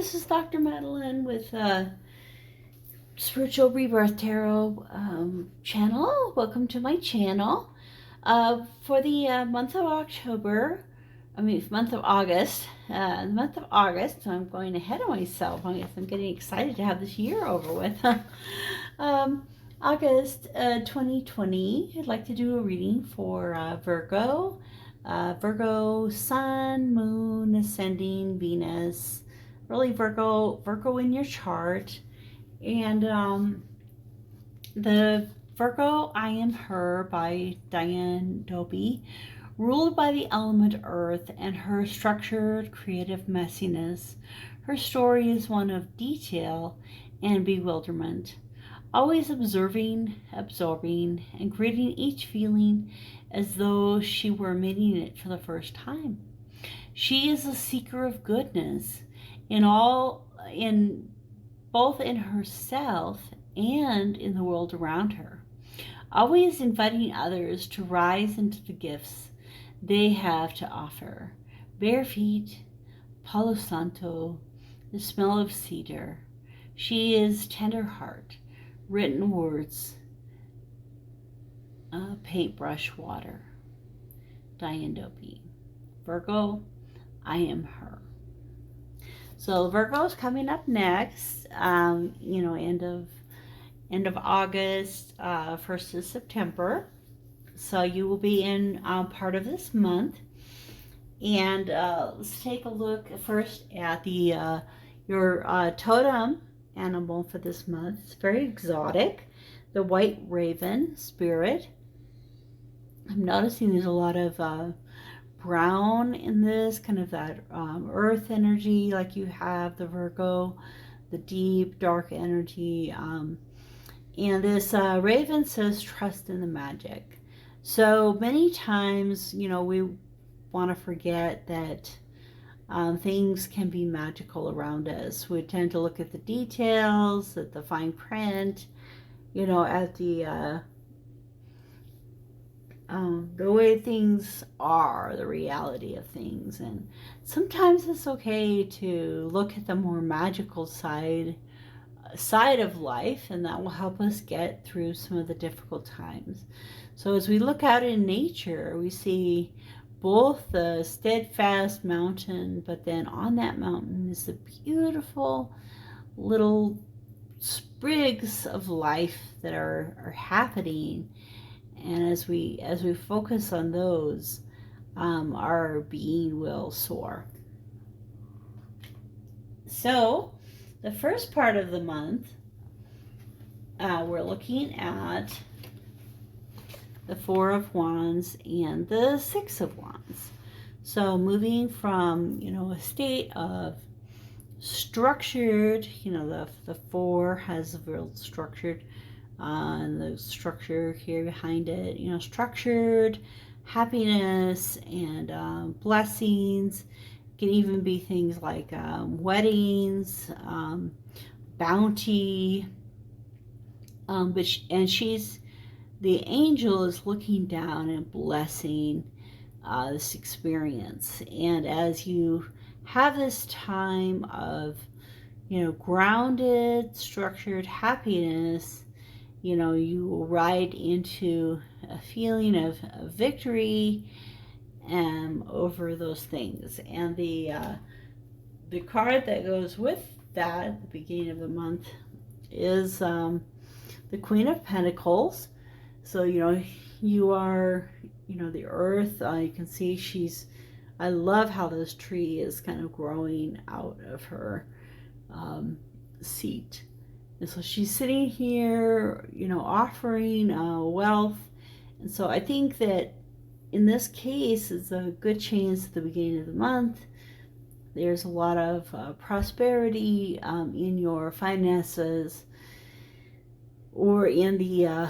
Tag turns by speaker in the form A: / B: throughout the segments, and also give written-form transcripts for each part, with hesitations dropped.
A: this is Dr. Madelyn with Spiritual Rebirth Tarot channel. Welcome to my channel. For the month of August, so I'm going ahead of myself. I guess I'm getting excited to have this year over with. August 2020, I'd like to do a reading for Virgo. Virgo, Sun, Moon, Ascending, Venus, really Virgo in your chart. And the Virgo, I Am Her by Diane Dobie, ruled by the element Earth and her structured, creative messiness. Her story is one of detail and bewilderment, always observing, absorbing, and greeting each feeling as though she were meeting it for the first time. She is a seeker of goodness both in herself and in the world around her, always inviting others to rise into the gifts they have to offer. Bare feet, Palo Santo, the smell of cedar. She is tender heart, written words, paintbrush water. Diane Dobie. Virgo, I Am Her. So Virgo is coming up next. End of August, 1st of September. So you will be in part of this month. And let's take a look first at your totem animal for this month. It's very exotic. The white raven spirit. I'm noticing there's a lot of brown in this, kind of that earth energy, like you have the Virgo, the deep, dark energy. And this raven says, trust in the magic. So many times, we want to forget that things can be magical around us. We tend to look at the details, at the fine print, at the way things are, the reality of things. And sometimes it's okay to look at the more magical side of life, and that will help us get through some of the difficult times. So as we look out in nature, we see both the steadfast mountain, but then on that mountain is the beautiful little sprigs of life that are happening. And as we focus on those, our being will soar. So the first part of the month, we're looking at the Four of Wands and the Six of Wands. So moving from, a state of structured, the four has a real structured, and the structure here behind it, structured happiness and blessings. It can even be things like weddings, bounty. The angel is looking down and blessing this experience. And as you have this time of, grounded, structured happiness, you will ride into a feeling of victory over those things. And the card that goes with that at the beginning of the month is the Queen of Pentacles. So, you are, the earth. You can see I love how this tree is kind of growing out of her seat. And so she's sitting here, offering wealth. And so I think that in this case, it's a good chance at the beginning of the month. There's a lot of prosperity in your finances or in the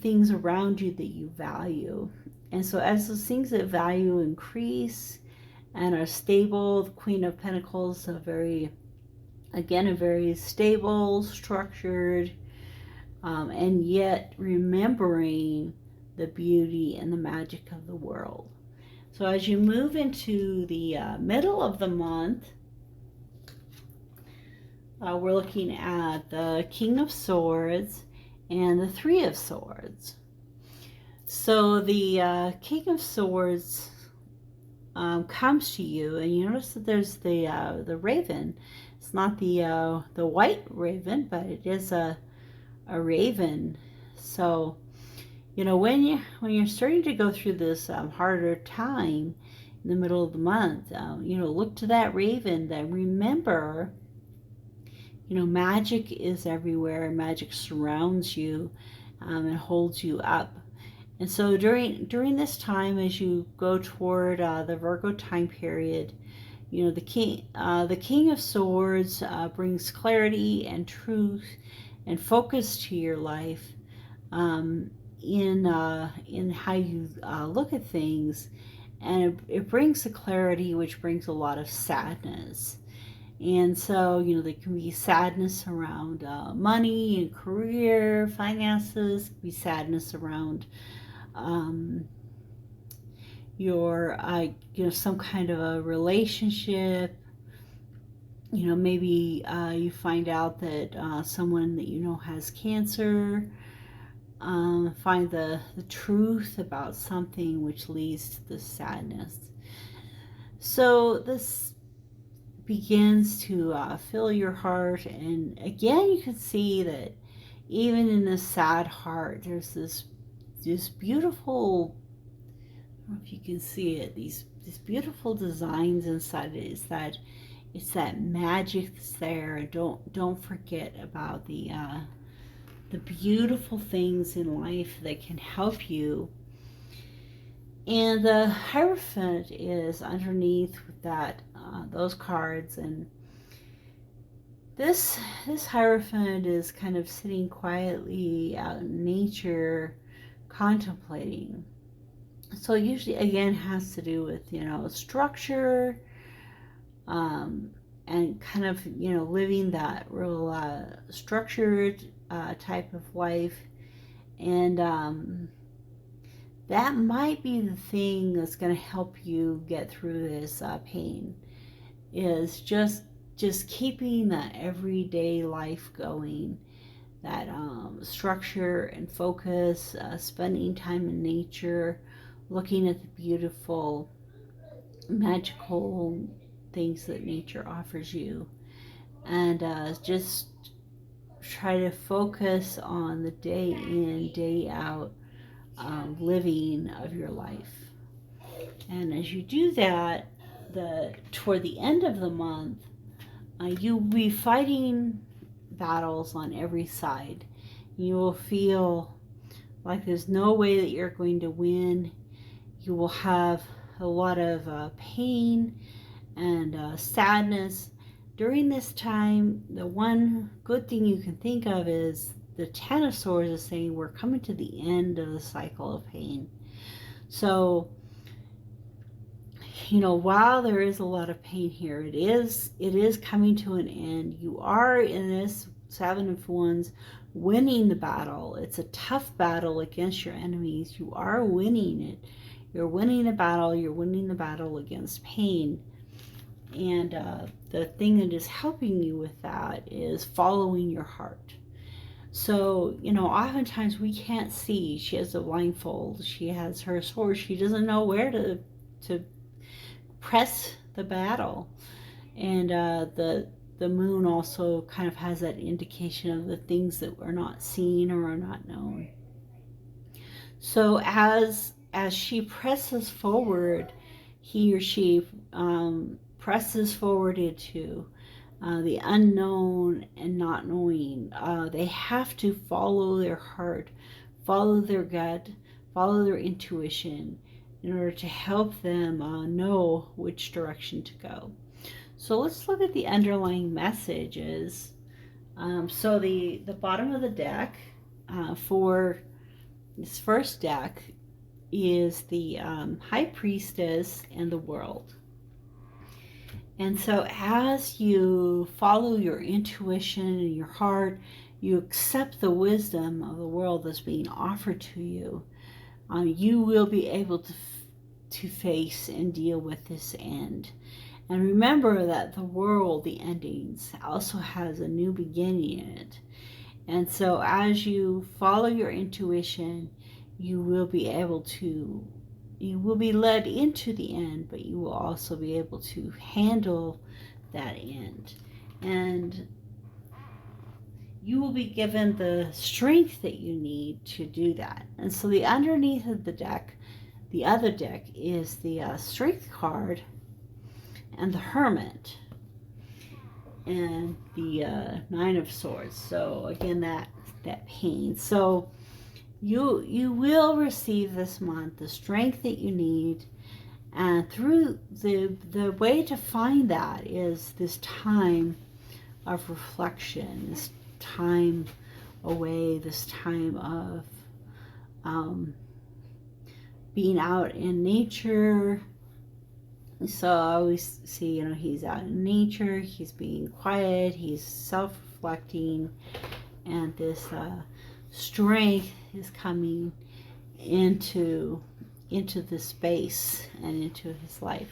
A: things around you that you value. And so as those things that value increase and are stable, the Queen of Pentacles, a very stable, structured, and yet remembering the beauty and the magic of the world. So as you move into the middle of the month, we're looking at the King of Swords and the Three of Swords. So the King of Swords comes to you, and you notice that there's the raven. It's not the white raven, but it is a raven. So when you're starting to go through this harder time in the middle of the month, look to that raven. That remember, magic is everywhere. Magic surrounds you and holds you up. And so during this time, as you go toward the Virgo time period, the King of Swords brings clarity and truth and focus to your life in how you look at things, and it brings the clarity, which brings a lot of sadness. And so, there can be sadness around money and career, finances, be sadness around your, some kind of a relationship. Maybe you find out that someone that has cancer. Find the truth about something, which leads to the sadness. So this begins to fill your heart, and again you can see that even in this sad heart, there's this beautiful, I don't know if you can see it, these beautiful designs inside it. It's that magic that's there. Don't forget about the beautiful things in life that can help you. And the Hierophant is underneath with that those cards, and this Hierophant is kind of sitting quietly out in nature, contemplating. So usually again has to do with structure, and kind of living that real structured type of life. And that might be the thing that's going to help you get through this pain, is just keeping that everyday life going, that structure and focus, spending time in nature, looking at the beautiful, magical things that nature offers you, and just try to focus on the day in, day out living of your life. And as you do that, toward the end of the month, you'll be fighting battles on every side. You will feel like there's no way that you're going to win. You will have a lot of pain and sadness. During this time, the one good thing you can think of is the Ten of Swords is saying we're coming to the end of the cycle of pain. So, while there is a lot of pain here, it is coming to an end. You are, in this Seven of Wands, winning the battle. It's a tough battle against your enemies. You are winning it. You're winning the battle. You're winning the battle against pain. And the thing that is helping you with that is following your heart. So, oftentimes we can't see. She has a blindfold. She has her sword. She doesn't know where to press the battle. And the moon also kind of has that indication of the things that are not seen or are not known. So as she presses forward, he or she presses forward into the unknown and not knowing. They have to follow their heart, follow their gut, follow their intuition in order to help them know which direction to go. So let's look at the underlying messages. So the bottom of the deck for this first deck is the High Priestess and the World. And so as you follow your intuition and your heart, you accept the wisdom of the world that's being offered to you, you will be able to face and deal with this end. And remember that the world, the endings, also has a new beginning in it. And so as you follow your intuition, you will be able to, you will be led into the end, but you will also be able to handle that end. And you will be given the strength that you need to do that. And so the underneath of the deck, the other deck, is the Strength card and the Hermit and the Nine of Swords. So again, that pain. So you will receive this month the strength that you need, and through the way to find that is this time of reflection, this time away, this time of being out in nature. So I always see, he's out in nature, he's being quiet, he's self-reflecting, and this strength is coming into the space and into his life.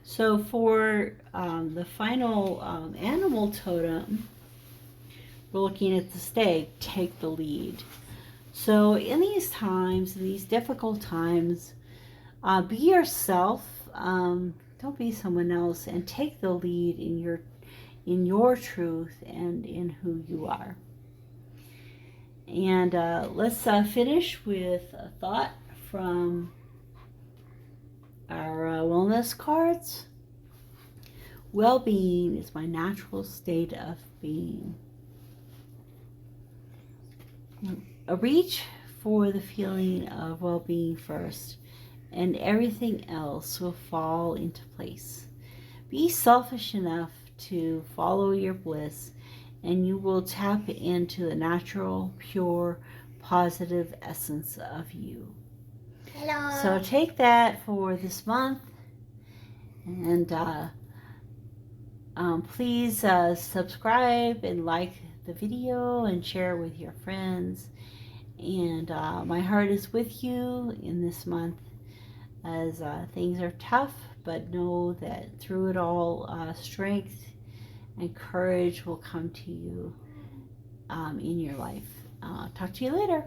A: So for the final animal totem, we're looking at the stag, take the lead. So in these times, in these difficult times, be yourself. Don't be someone else, and take the lead in your truth and in who you are. And let's finish with a thought from our wellness cards. Well-being is my natural state of being. Reach for the feeling of well-being first, and everything else will fall into place. Be selfish enough to follow your bliss, and you will tap into the natural, pure, positive essence of you.
B: Hello.
A: So take that for this month, and please subscribe and like the video and share it with your friends. And my heart is with you in this month as things are tough, but know that through it all, strength and courage will come to you in your life. Talk to you later.